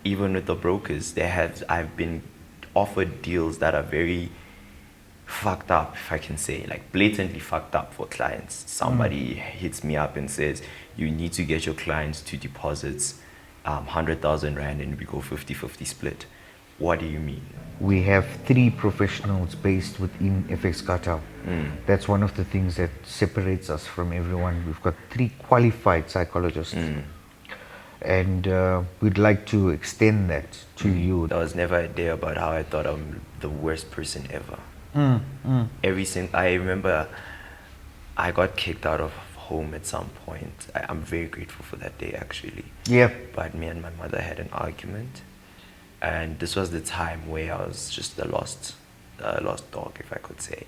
even with the brokers, I've been offered deals that are very fucked up, if I can say, like blatantly fucked up for clients. Somebody hits me up and says, you need to get your clients to deposits 100,000 Rand and we go 50-50 split. What do you mean? We have 3 professionals based within FX Cartel. That's one of the things that separates us from everyone. We've got 3 qualified psychologists. And we'd like to extend that to you. There was never a day about how I thought I'm the worst person ever. I remember I got kicked out of home at some point. I'm very grateful for that day, actually. Yeah. But me and my mother had an argument, and this was the time where I was just a lost dog, if I could say.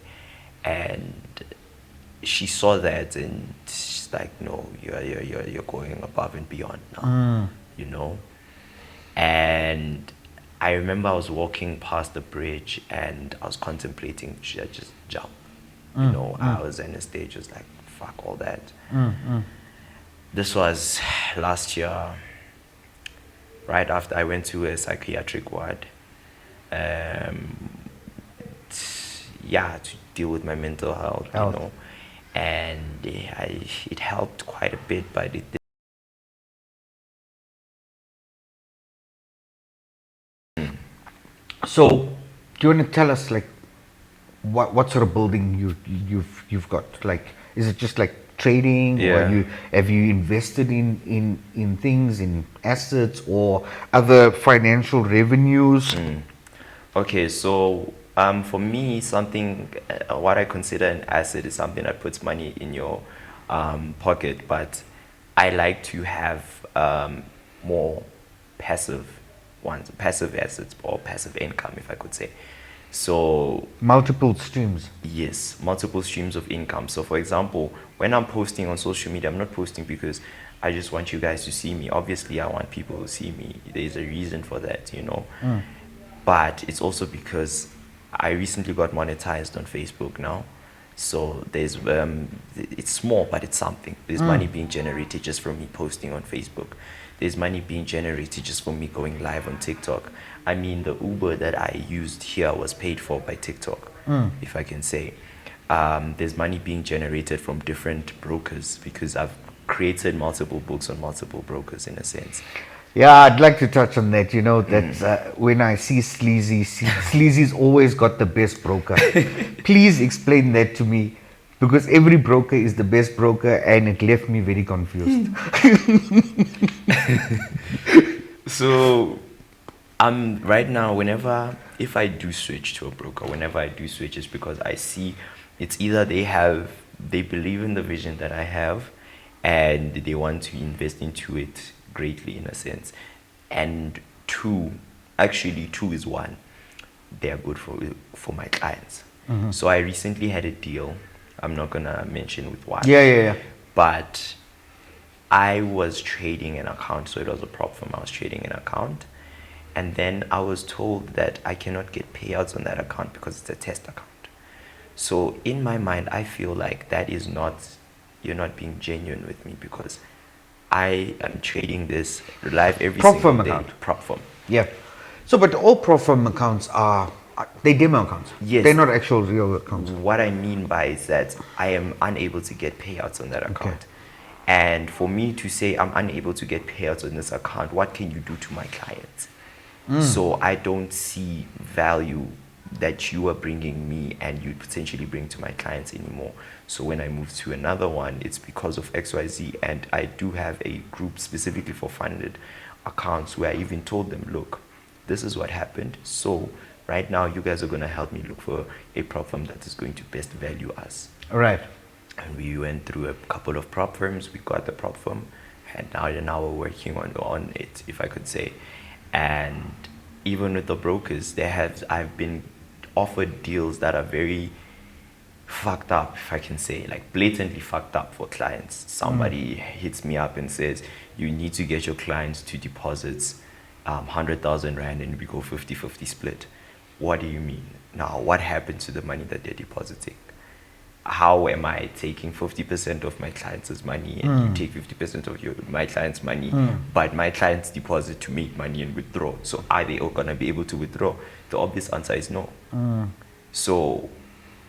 And she saw that, and she's like, "No, you're going above and beyond now, you know." And I remember I was walking past the bridge and I was contemplating, should I just jump? You know, I was in a stage, was like, fuck all that. This was last year, right after I went to a psychiatric ward. To deal with my mental health, you know. And it helped quite a bit, but it So, do you want to tell us like what sort of building you've got? Like, is it just like trading, or have you invested in things, in assets or other financial revenues? Okay, so for me, something what I consider an asset is something that puts money in your pocket, but I like to have more passive assets or passive income, if I could say. So Multiple streams. yes, multiple streams of income. So for example, when I'm posting on social media, I'm not posting because I just want you guys to see me. Obviously, I want people to see me. There's a reason for that, you know. But it's also because I recently got monetized on Facebook now. So there's it's small, but it's something. There's money being generated just from me posting on Facebook. There's money being generated just from me going live on TikTok. I mean, the Uber that I used here was paid for by TikTok, if I can say. There's money being generated from different brokers because I've created multiple books on multiple brokers in a sense. Yeah, I'd like to touch on that. You know, that when I see Sleezy's always got the best broker. Please explain that to me, because every broker is the best broker and it left me very confused. So right now, if I do switch to a broker, whenever I do switch, it's because I see it's either they believe in the vision that I have and they want to invest into it greatly, in a sense. And two is one, they're good for my clients. So I recently had a deal, I'm not gonna mention with what. Yeah. But I was trading an account, so it was a prop firm. I was trading an account, and then I was told that I cannot get payouts on that account because it's a test account. So in my mind, I feel like you're not being genuine with me, because I am trading this live every Prop single firm day. account. Prop firm. Yeah. So, but all prop firm accounts they demo accounts. Yes. They're not actual real accounts. What I mean by is that I am unable to get payouts on that account. Okay. And for me to say I'm unable to get payouts on this account, what can you do to my clients? So I don't see value that you are bringing me and you potentially bring to my clients anymore. So when I move to another one, it's because of XYZ. And I do have a group specifically for funded accounts where I even told them, look, this is what happened. So right now you guys are going to help me look for a prop firm that is going to best value us. All right. And we went through a couple of prop firms. We got the prop firm, and now we're working on it, if I could say. And even with the brokers, I've been offered deals that are very fucked up, if I can say, like blatantly fucked up for clients. Somebody hits me up and says, you need to get your clients to deposits 100,000 Rand and we go 50-50 split. What do you mean? Now, what happened to the money that they're depositing? how am I taking 50% of my clients' money and you take 50% of my clients' money, but my clients deposit to make money and withdraw. So are they all gonna be able to withdraw? The obvious answer is no. So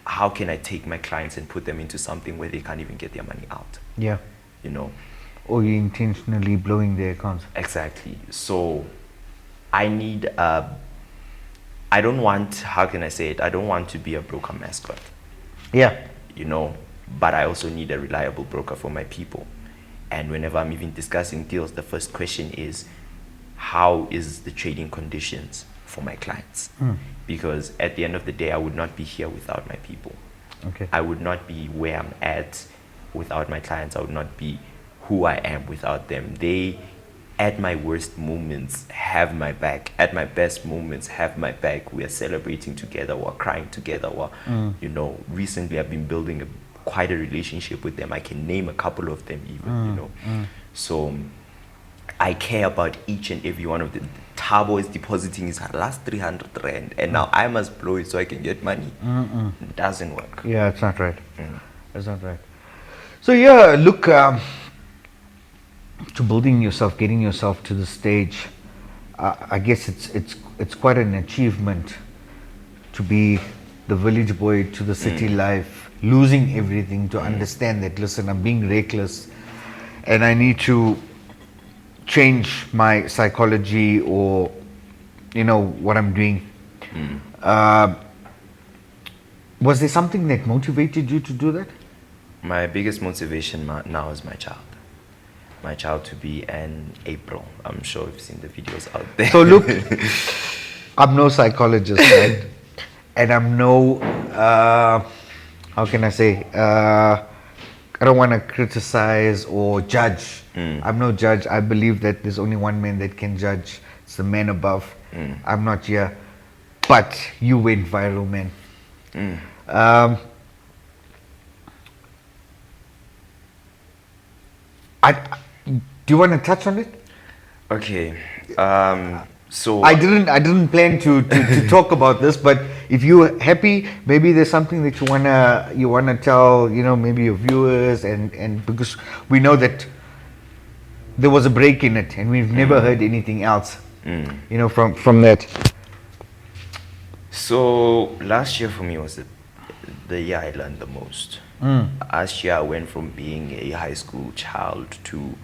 how can I take my clients and put them into something where they can't even get their money out? Yeah. You know? Or you intentionally blowing their accounts. Exactly. So I need I don't want, how can I say it? I don't want to be a broker mascot. Yeah. You know, but I also need a reliable broker for my people. And whenever I'm even discussing deals, the first question is, how is the trading conditions for my clients? Because at the end of the day, I would not be here without my people. Okay. I would not be where I'm at without my clients. I would not be who I am without them. They, at my worst moments, have my back. At my best moments, have my back. We are celebrating together. We're crying together. You know, recently I've been building quite a relationship with them. I can name a couple of them even, you know. So I care about each and every one of them. Tabo is depositing his last 300 rand, and now I must blow it so I can get money. It doesn't work. Yeah, it's not right. That's not right. So yeah, look, to building yourself, getting yourself to the stage, I guess it's quite an achievement to be the village boy to the city life, losing everything, to understand that, listen, I'm being reckless and I need to change my psychology or, you know, what I'm doing. Was there something that motivated you to do that? My biggest motivation now is my child. My child to be an April. I'm sure you've seen the videos out there. So look, I'm no psychologist, right? And I'm no, how can I say, I don't want to criticize or judge. I'm no judge. I believe that there's only one man that can judge. It's the man above. I'm not here. But you went viral, man. Do you want to touch on it? Okay. So I didn't plan to talk about this, but if you're happy, maybe there's something that you wanna tell, you know, maybe your viewers, and because we know that there was a break in it, and we've never heard anything else, you know, from that. So last year for me was the year I learned the most. Last year I went from being a high school child to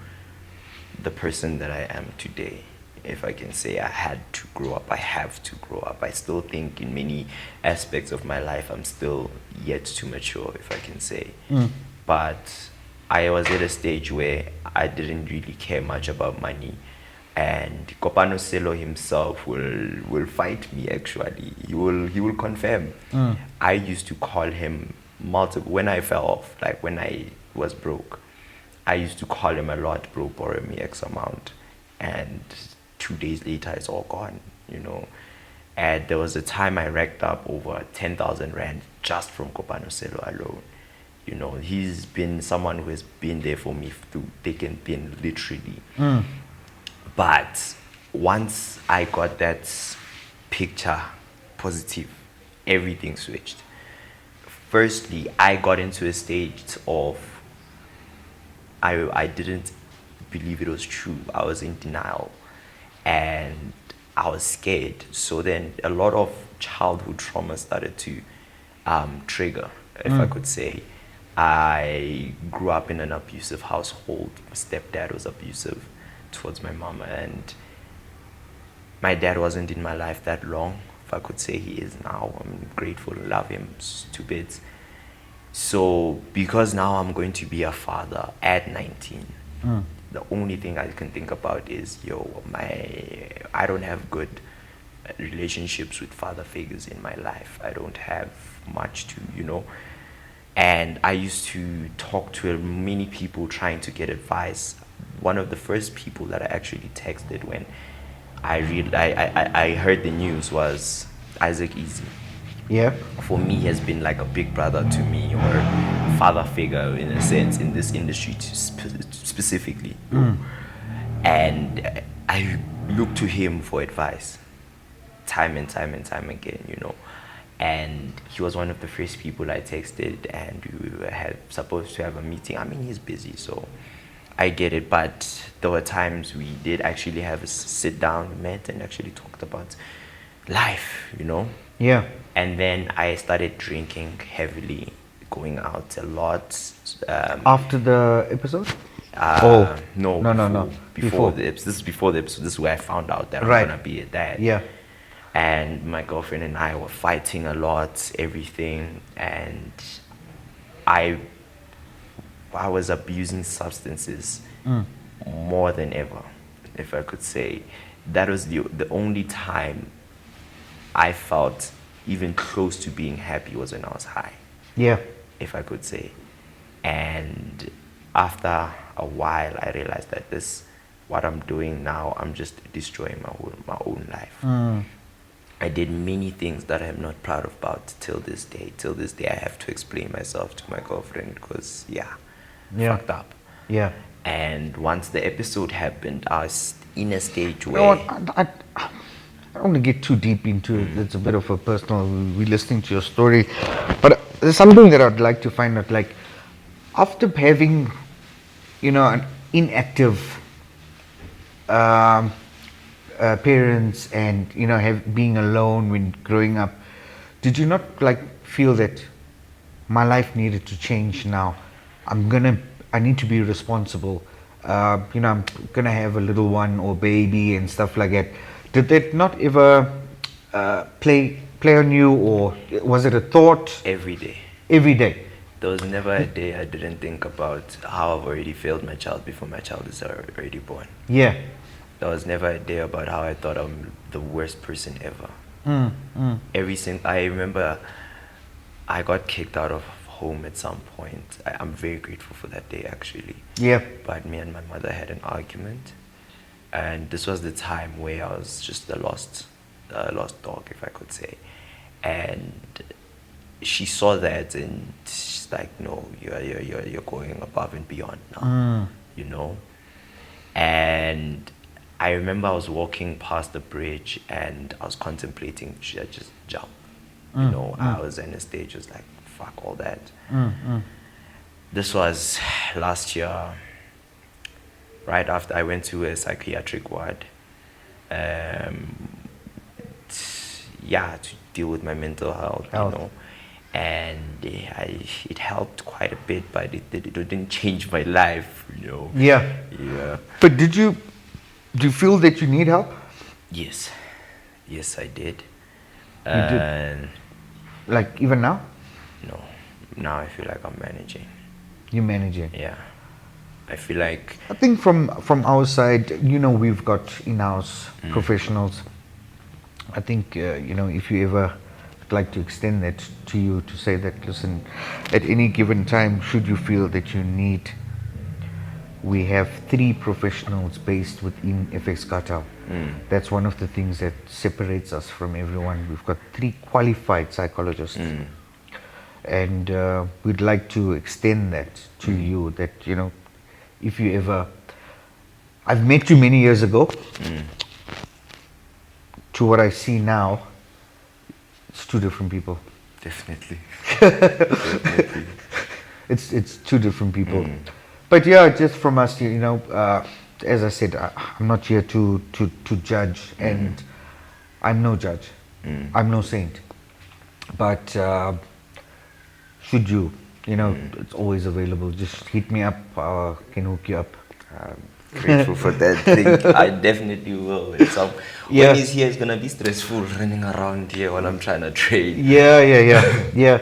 the person that I am today. If I can say I had to grow up, I have to grow up. I still think in many aspects of my life I'm still yet to mature, if I can say. But I was at a stage where I didn't really care much about money. And Kopano Selo himself will fight me actually. He will confirm. I used to call him multiple when I fell off, like when I was broke. I used to call him a lot, bro, borrow me X amount. And 2 days later it's all gone, you know. And there was a time I racked up over 10,000 rand just from Kopano Selo alone. You know, he's been someone who has been there for me through thick and thin, literally. But once I got that picture positive, everything switched. Firstly, I got into a stage of I didn't believe it was true. I was in denial and I was scared. So then a lot of childhood trauma started to trigger, if I could say. I grew up in an abusive household. My stepdad was abusive towards my mama, and my dad wasn't in my life that long. If I could say he is now, I'm grateful, love him to bits. So because now I'm going to be a father at 19, the only thing I can think about is, I don't have good relationships with father figures in my life. I don't have much to, you know. And I used to talk to many people trying to get advice. One of the first people that I actually texted when I heard the news was Isaac Easy. Yeah. For me, he has been like a big brother to me, or father figure in a sense in this industry specifically. And I look to him for advice time and time and time again, you know. And he was one of the first people I texted, and we were supposed to have a meeting. I mean, he's busy, so I get it. But there were times we did actually have a sit down, met, and actually talked about life, you know? Yeah. And then I started drinking heavily, going out a lot. After the episode? No, No. Before the episode. This is before the episode. This is where I found out that Right. I'm gonna be a dad. Yeah. And my girlfriend and I were fighting a lot, everything, and I was abusing substances more than ever, if I could say. That was the only time I felt even close to being happy was when I was high, Yeah. if I could say. And after a while, I realized that what I'm doing now, I'm just destroying my own life. I did many things that I'm not proud about till this day. Till this day, I have to explain myself to my girlfriend because, fucked up. Yeah. And once the episode happened, I was in a stage You where... know what? I don't want to get too deep into it. It's a bit of a personal. We're listening to your story, but there's something that I'd like to find out. Like, after having, an inactive parents and being alone when growing up, did you not feel that my life needed to change now? I need to be responsible. I'm gonna have a little one or baby and stuff like that. Did that not ever play on you, or was it a thought? Every day. Every day. There was never a day I didn't think about how I've already failed my child before my child is already born. Yeah. There was never a day about how I thought I'm the worst person ever. I remember I got kicked out of home at some point. I'm very grateful for that day, actually. Yeah. But me and my mother had an argument, and this was the time where I was just a lost dog, if I could say. And she saw that, and she's like, "No, you're going above and beyond now, And I remember I was walking past the bridge, and I was contemplating, should I just jump? I was in a stage, was like, fuck all that. This was last year, right after I went to a psychiatric ward. To deal with my mental health. And it helped quite a bit, but it didn't change my life, Yeah. But do you feel that you need help? Yes, I did. You did? Like even now? No, now I feel like I'm managing. You're managing? Yeah, I feel like... I think from our side, we've got in-house professionals. I think, if you ever like to extend that to you, to say that, listen, at any given time, should you feel that you need, we have 3 professionals based within FX Cartel. That's one of the things that separates us from everyone. We've got 3 qualified psychologists. And we'd like to extend that to you, that, if you ever... I've met you many years ago. To what I see now, it's 2 different people. Definitely. It's 2 different people. But yeah, just from us, as I said, I'm not here to judge, and I'm no judge. I'm no saint. But should you, it's always available. Just hit me up, can hook you up. Grateful for that thing. I definitely will. When he's here, it's gonna be stressful running around here while I'm trying to trade. Yeah.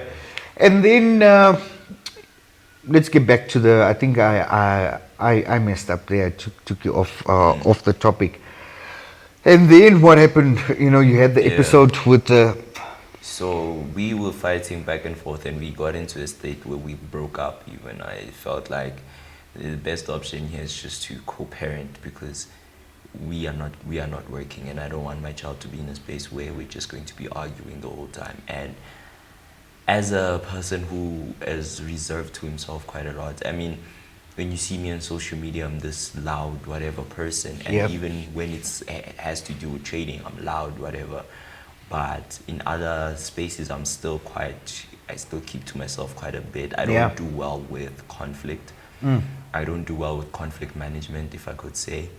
And then let's get back to the. I think I messed up there. I took you off the topic. And then what happened? You had the episode with the. So we were fighting back and forth, and we got into a state where we broke up. Even I felt like the best option here is just to co-parent, because we are not working, and I don't want my child to be in a space where we're just going to be arguing the whole time. And as a person who is reserved to himself quite a lot, I mean, when you see me on social media, I'm this loud whatever person, and even when it has to do with trading, I'm loud whatever. but in other spaces I still keep to myself quite a bit. I Yeah. don't do well with conflict. I don't do well with conflict management, if I could say.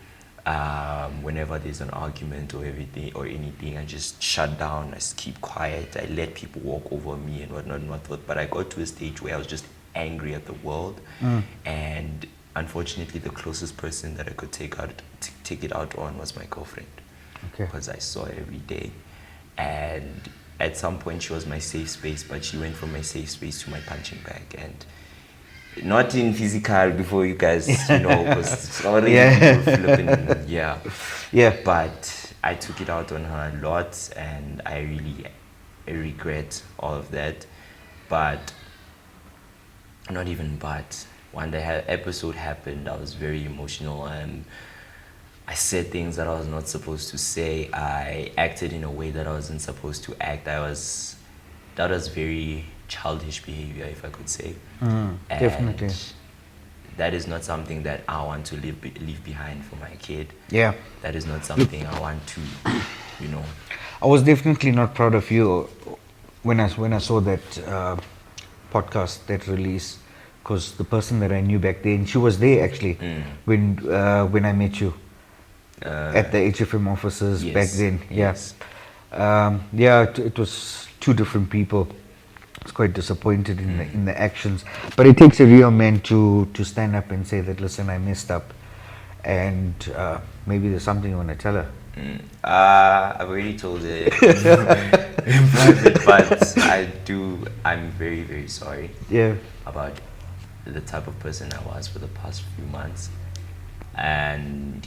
Whenever there's an argument or anything, I just shut down. I just keep quiet. I let people walk over me and whatnot. But I got to a stage where I was just angry at the world, and unfortunately, the closest person that I could take it out on was my girlfriend, because I saw her every day, and at some point she was my safe space, but she went from my safe space to my punching bag, and not in physical before you guys, because already flipping, but I took it out on her a lot, and I regret all of that. But not even but when the episode happened, I was very emotional, and I said things that I was not supposed to say. I acted in a way that I wasn't supposed to act. That was very childish behavior, if I could say. Definitely. That is not something that I want to leave behind for my kid. Yeah. That is not something I want to, I was definitely not proud of you when I saw that podcast, that release, because the person that I knew back then, she was there actually when I met you at the HFM offices back then. Yes. It was two different people. I was quite disappointed in the actions, but it takes a real man to stand up and say that, listen, I messed up, and maybe there's something you want to tell her. I've already told it in private, but I'm very, very sorry about the type of person I was for the past few months, and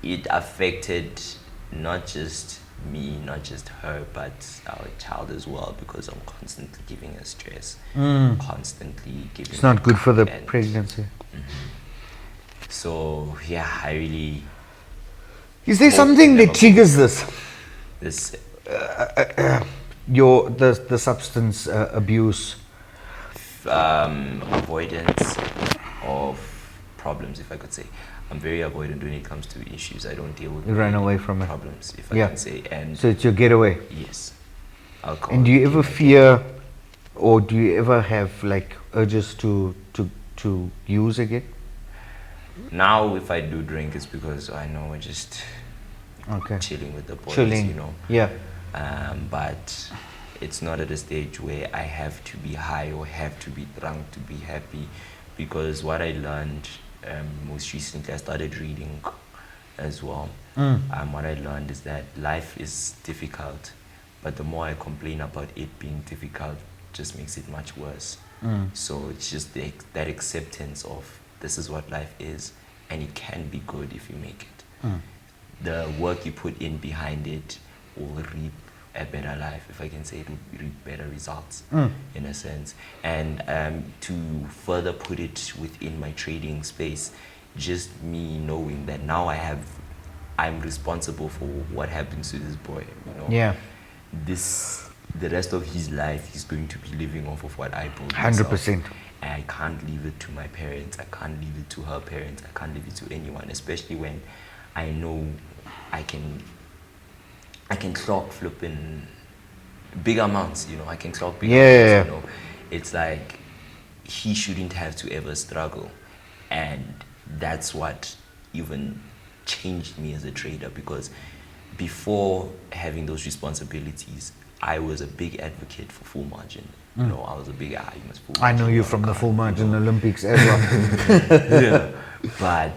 it affected not just me, not just her, but our child as well, because I'm constantly giving her stress, constantly giving. It's not good for the pregnancy. So I really. Is there something that triggers this? The substance abuse, avoidance of problems, if I could say. I'm very avoidant when it comes to issues. I don't deal with. You run away from problems, if I can say. And so it's your getaway. Yes. Alcohol. And do you ever fear, or do you ever have like urges to use again? Now, if I do drink, it's because I know we're just chilling with the boys, Yeah. But it's not at a stage where I have to be high or have to be drunk to be happy, because what I learned most recently, I started reading as well. What I learned is that life is difficult, but the more I complain about it being difficult, just makes it much worse. So it's just that acceptance of this is what life is, and it can be good if you make it. The work you put in behind it will reap a better life, if I can say it, will reap better results in a sense. And to further put it within my trading space, just me knowing that now I'm responsible for what happens to this boy, the rest of his life he's going to be living off of what I built. 100%. And I can't leave it to my parents, I can't leave it to her parents, I can't leave it to anyone, especially when I know I can clock flipping big amounts, I can clock big amounts, It's like he shouldn't have to ever struggle. And that's what even changed me as a trader, because before having those responsibilities, I was a big advocate for full margin. I was a big you must full margin. I know you from the full margin Olympics as well. But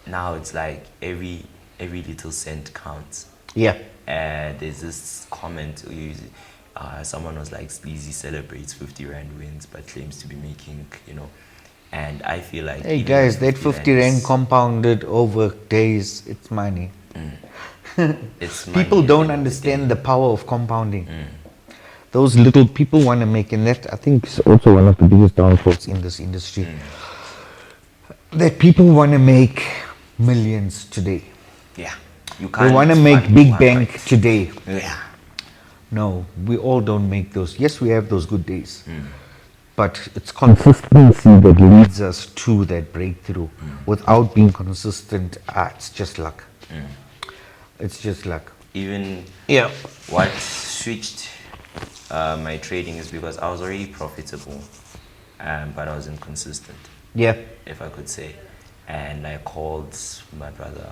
now it's like every little cent counts. There's this comment, someone was like, Sleezy celebrates 50 Rand wins but claims to be making, and I feel like... Hey guys, that 50 Rand compounded over days, it's money. It's money. People don't understand the power of compounding. Those little people want to make, and that I think is also one of the biggest downfalls in this industry, that people want to make millions today. You can't. They want to make big bank today. No, we all don't make those. Yes, we have those good days, but it's consistency that leads us to that breakthrough. Without being consistent, it's just luck. It's just luck. even Yeah. what switched my trading is because I was already profitable, but I was inconsistent, Yeah. if I could say. And I called my brother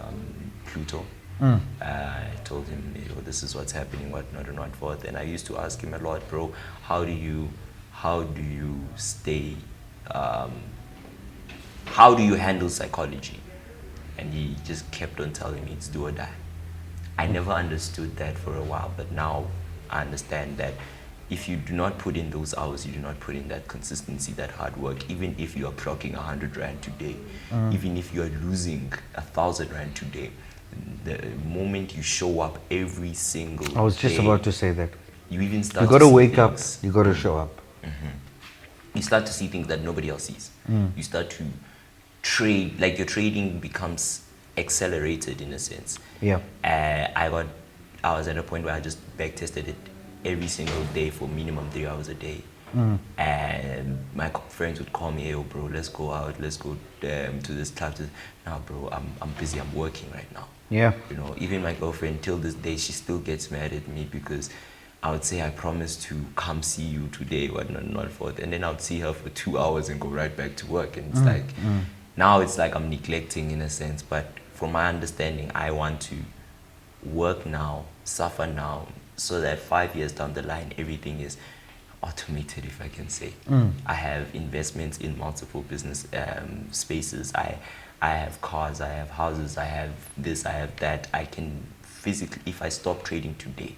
Pluto. I told him, this is what's happening, whatnot and what forth. And I used to ask him a lot, bro, how do you stay, how do you handle psychology? And he just kept on telling me it's do or die. I never understood that for a while, but now I understand that if you do not put in those hours, you do not put in that consistency, that hard work, even if you are clocking 100 Rand today, even if you are losing 1,000 Rand today, the moment you show up every single day. I was just about to say that. You even start You got to wake up, things, you got to show up. you start to see things that nobody else sees. You start to trade, like your trading becomes accelerated in a sense. Yeah. I was at a point where I just backtested it every single day for minimum 3 hours a day. And my friends would call me, hey, bro, let's go out, let's go to this club. Now, bro, I'm busy, I'm working right now. Yeah. You know, even my girlfriend, till this day, she still gets mad at me because I would say I promised to come see you today, whatnot, not forth, and then I would see her for 2 hours and go right back to work. And it's now it's like I'm neglecting in a sense. But from my understanding, I want to work now, suffer now, so that 5 years down the line, everything is automated, if I can say. I have investments in multiple business spaces. I have cars, I have houses, I have this, I have that. I can physically, if I stop trading today,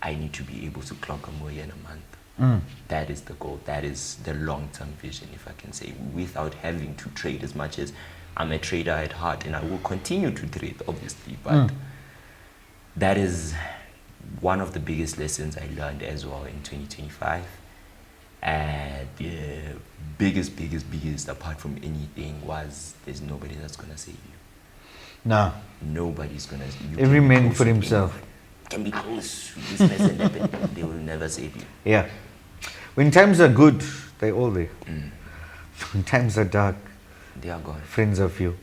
I need to be able to clock $1 million a month. That is the goal. That is the long-term vision, if I can say, without having to trade as much as I'm a trader at heart, and I will continue to trade, obviously. But that is one of the biggest lessons I learned as well in 2025. And the biggest, apart from anything, was there's nobody that's going to save you. No. Nobody's going to. Every man for himself. Can be close. This mess happen. They will never save you. Yeah. When times are good, they're all there. When times are dark, they are gone. Friends are few.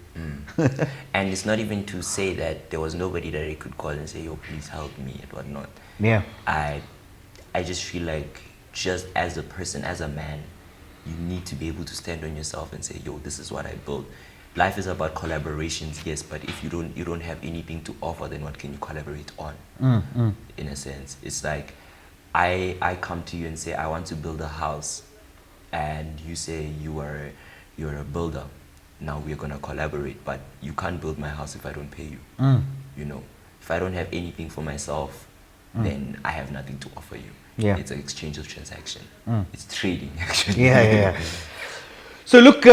And it's not even to say that there was nobody that I could call and say, yo, please help me and whatnot. Yeah. I just feel like, just as a person, as a man, you need to be able to stand on yourself and say, yo, this is what I built. Life is about collaborations, yes, but if you don't have anything to offer, then what can you collaborate on? In a sense, it's like I come to you and say I want to build a house, and you say you're a builder. Now we're gonna collaborate, but you can't build my house if I don't pay you. You know, if I don't have anything for myself, then I have nothing to offer you. Yeah. It's an exchange of transaction. It's trading, actually. Yeah. So look,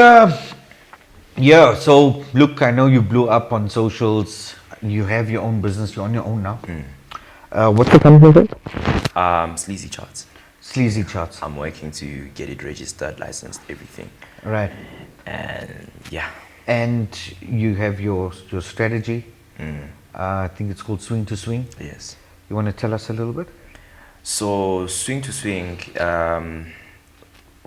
so look, I know you blew up on socials. You have your own business. You're on your own now. What's the company called? Sleazy charts. Sleazy charts. I'm working to get it registered, licensed, everything. Right. And yeah. And you have your strategy. I think it's called Swing to Swing. Yes. You want to tell us a little bit? So Swing to Swing,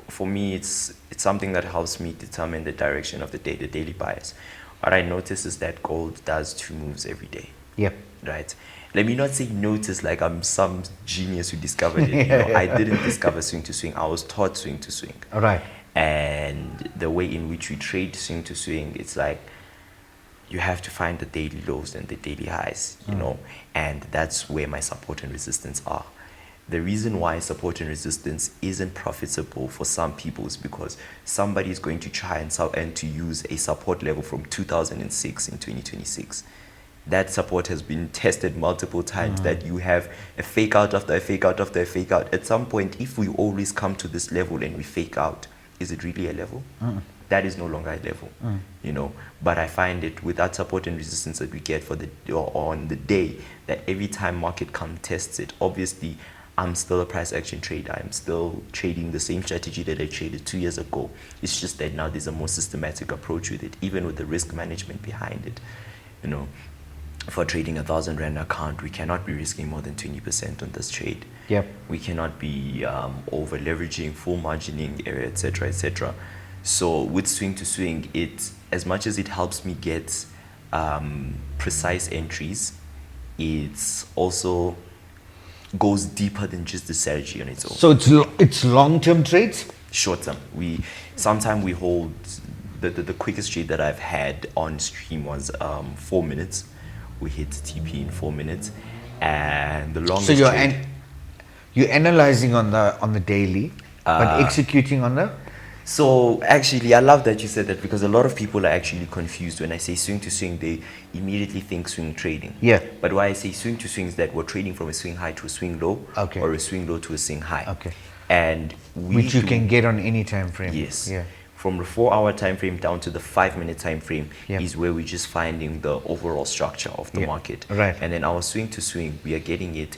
for me, it's something that helps me determine the direction of the day, the daily bias. What I notice is that gold does 2 moves every day. Yep. Right. Let me not say notice like I'm some genius who discovered it. You know, I didn't discover Swing to Swing. I was taught Swing to Swing. All right. And the way in which we trade Swing to Swing, it's like you have to find the daily lows and the daily highs, you know, and that's where my support and resistance are. The reason why support and resistance isn't profitable for some people is because somebody is going to try and to use a support level from 2006 in 2026. That support has been tested multiple times, that you have a fake out after a fake out after a fake out. At some point, if we always come to this level and we fake out, is it really a level? That is no longer a level, you know. But I find it with that support and resistance that we get for on the day, that every time market tests it, obviously I'm still a price action trader. I'm still trading the same strategy that I traded 2 years ago. It's just that now there's a more systematic approach with it, even with the risk management behind it, you know. For trading 1,000 Rand account, we cannot be risking more than 20% on this trade. Yep. We cannot be over leveraging, full margining, etc., etc. So with Swing to Swing, it, as much as it helps me get precise entries, it's also goes deeper than just the strategy on its own. So it's long-term trades? Short term. Sometimes we hold the quickest trade that I've had on stream was 4 minutes. We hit TP in 4 minutes, and the longest. So trade, you're analyzing on the daily, but executing on the. So actually, I love that you said that, because a lot of people are actually confused when I say swing to swing. They immediately think swing trading. Yeah. But why I say swing to swing is that we're trading from a swing high to a swing low, Okay. or a swing low to a swing high. Okay. And Which you can get on any time frame. Yes. Yeah. From the 4-hour time frame down to the 5-minute time frame Yeah. is where we're just finding the overall structure of the Yeah. market. Right. And then our swing to swing, we are getting it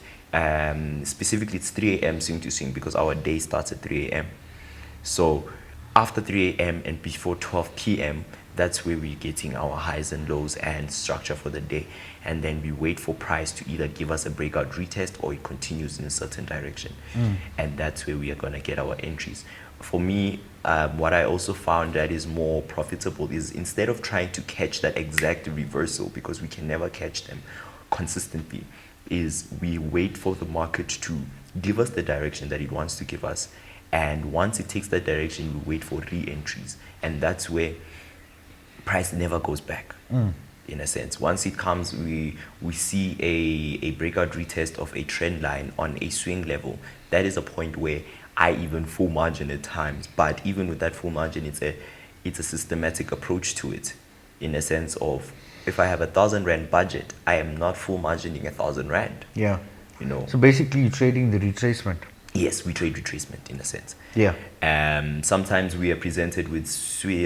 specifically it's 3 a.m. swing to swing, because our day starts at 3 a.m. So after 3 a.m. and before 12 p.m., that's where we're getting our highs and lows and structure for the day. And then we wait for price to either give us a breakout retest or it continues in a certain direction. And that's where we are going to get our entries. For me, what I also found that is more profitable is, instead of trying to catch that exact reversal, because we can never catch them consistently, is we wait for the market to give us the direction that it wants to give us. And once it takes that direction, we wait for re-entries. And that's where price never goes back, in a sense. Once it comes, we see a breakout retest of a trend line on a swing level. That is a point where I even full margin at times. But even with that full margin, it's a systematic approach to it, in a sense of, if I have 1,000 Rand budget, I am not full margining 1,000 Rand. Yeah. You know. So basically, you're trading the retracement. Yes, we trade retracement, in a sense. Yeah. Sometimes we are presented with 3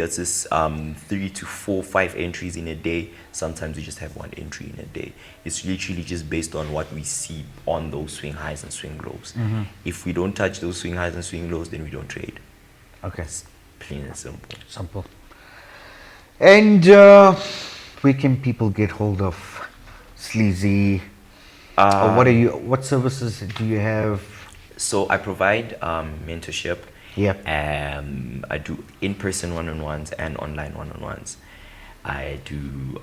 to 4, 5 entries in a day. Sometimes we just have 1 entry in a day. It's literally just based on what we see on those swing highs and swing lows. If we don't touch those swing highs and swing lows, then we don't trade. Okay. It's plain and simple. Simple. And where can people get hold of Sleazy? Or what services do you have? So I provide mentorship. Yeah. I do in-person one-on-ones and online one-on-ones. I do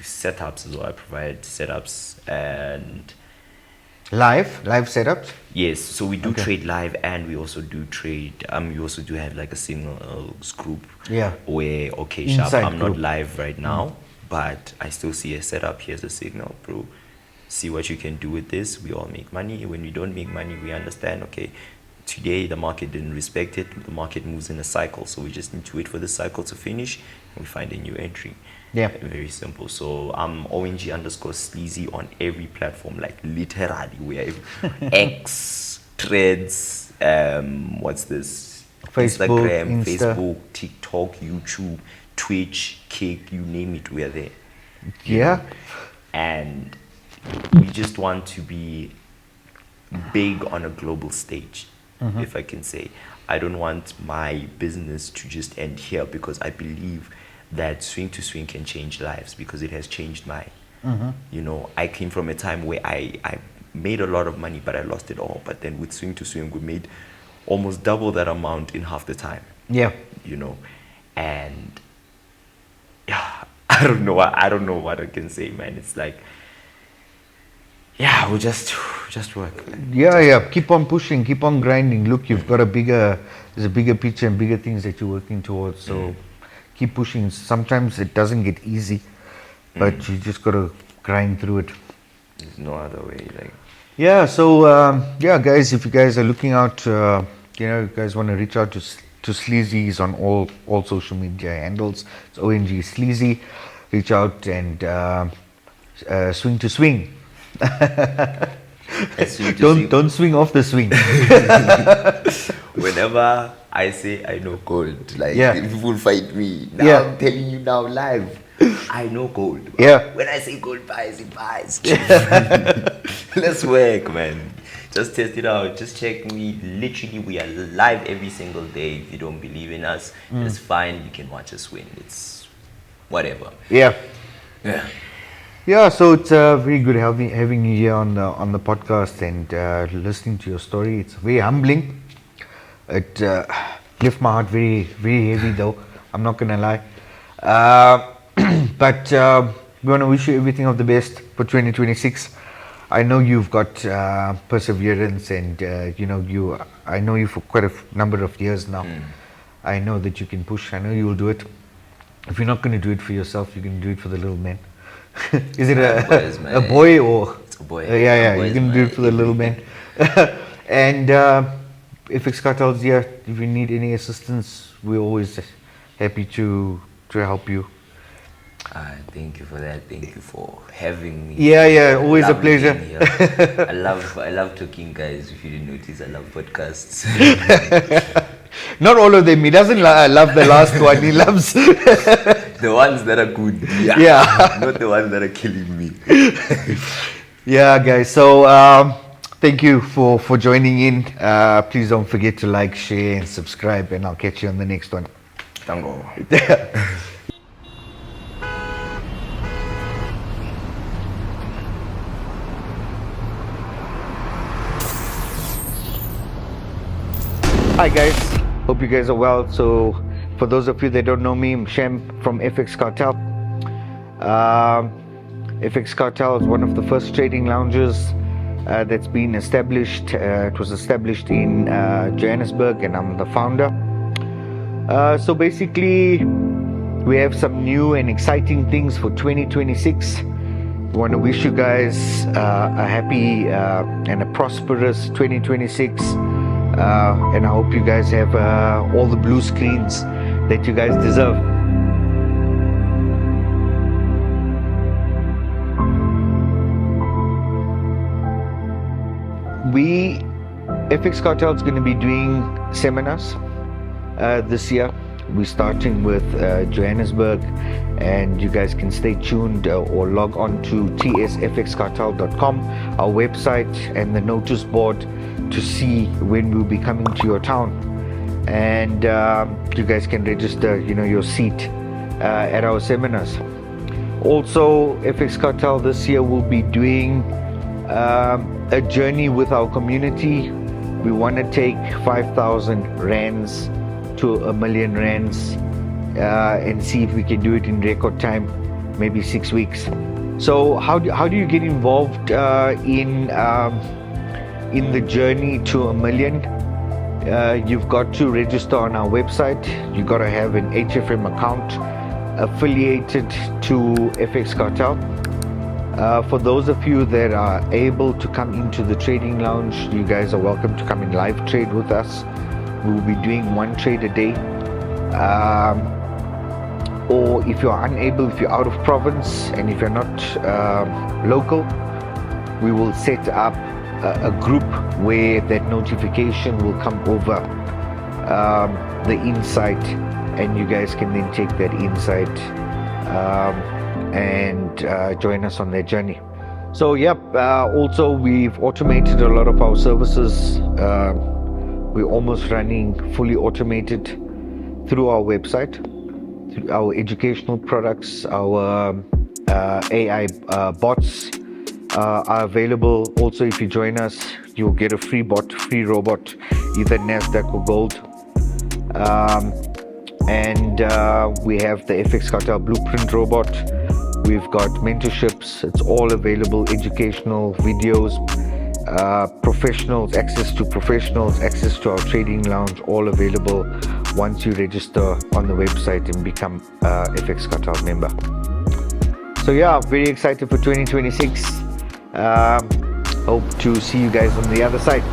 setups as well. I provide setups and Live setups? yes. So we do Okay. trade live, and we also do trade. We also do have like a signals group. Yeah. Where sharp, Inside I'm group. not live right now, but I still see a setup. Here's a signal, bro. See what you can do with this. We all make money. When we don't make money, we understand, okay, today the market didn't respect it. The market moves in a cycle. So we just need to wait for the cycle to finish, and we find a new entry. Yeah. Very simple. So I'm ONG_Sleazy on every platform, like literally where X, Threads, what's this? Facebook, Instagram, Insta. Facebook, TikTok, YouTube, Twitch, Kick, you name it, we are there. Yeah. And we just want to be big on a global stage, if I can say. I don't want my business to just end here, because I believe that swing to swing can change lives, because it has changed mine. You know, I came from a time where I made a lot of money, but I lost it all. But then with swing to swing, we made almost double that amount in half the time. Yeah. You know, and yeah, I don't know what I can say, man. It's like, yeah, we just work. Yeah. Keep on pushing, keep on grinding. Look, you've got there's a bigger picture and bigger things that you're working towards. So keep pushing. Sometimes it doesn't get easy, but you just got to grind through it. There's no other way. Like, Yeah. So guys, if you guys are looking out, you guys want to reach out to Sleezy'S on all social media handles. It's ONG Sleazy. Reach out and swing to swing. Don't swing off the swing. whenever I say I know gold, like people fight me. Now I'm telling you now live, I know gold. Yeah. When I say gold buys, it buys. Let's work, man. Just test it out. Just check me. Literally, we are live every single day. If you don't believe in us, it's fine. You can watch us win. It's whatever. Yeah. Yeah. Yeah, so it's very good having you here on the podcast and listening to your story. It's very humbling. It lifts my heart very, very heavy, though. I'm not gonna lie. But we want to wish you everything of the best for 2026. I know you've got perseverance, and I know you for quite a number of years now. I know that you can push. I know you will do it. If you're not going to do it for yourself, you're going to do it for the little man. Is it a boy or? It's a boy. Yeah. You're going to do it for the little man. And FX Cartel's here. If you need any assistance, we're always happy to help you. Thank you for that. Thank you for having me. Yeah. Always a pleasure. I love talking, guys. If you didn't notice, I love podcasts. Not all of them. He doesn't love the last one. He loves the ones that are good. Yeah. Not the ones that are killing me. Yeah, guys. So thank you for joining in. Please don't forget to like, share, and subscribe. And I'll catch you on the next one. Tango. Hi guys, hope you guys are well. So for those of you that don't know me, I'm Shem from FX Cartel. FX Cartel is one of the first trading lounges that's been established. It was established in Johannesburg, and I'm the founder. So basically we have some new and exciting things for 2026. We want to wish you guys a happy and a prosperous 2026. And I hope you guys have all the blue screens that you guys deserve. FX Cartel is going to be doing seminars this year. We're starting with Johannesburg, and you guys can stay tuned or log on to tsfxcartel.com, our website, and the notice board to see when we'll be coming to your town. And you guys can register your seat at our seminars. Also, FX Cartel this year will be doing a journey with our community. We want to take 5,000 rands to 1 million rands and see if we can do it in record time, maybe 6 weeks. So how do you get involved in the journey to 1 million? You've got to register on our website. You got to have an HFM account affiliated to FX Cartel. For those of you that are able to come into the trading lounge, you guys are welcome to come and live trade with us. We will be doing 1 trade a day. Or if you're unable, if you're out of province and if you're not local, we will set up a group where that notification will come over the insight, and you guys can then take that insight and join us on that journey. So also we've automated a lot of our services. We're almost running fully automated through our website, through our educational products. Our AI bots are available. Also, if you join us, you'll get a free bot, free robot, either NASDAQ or gold. And we have the FX Cartel Blueprint robot. We've got mentorships. It's all available, educational videos, professionals, access to professionals, access to our trading lounge, all available once you register on the website and become FX Cartel member. So very excited for 2026. Hope to see you guys on the other side.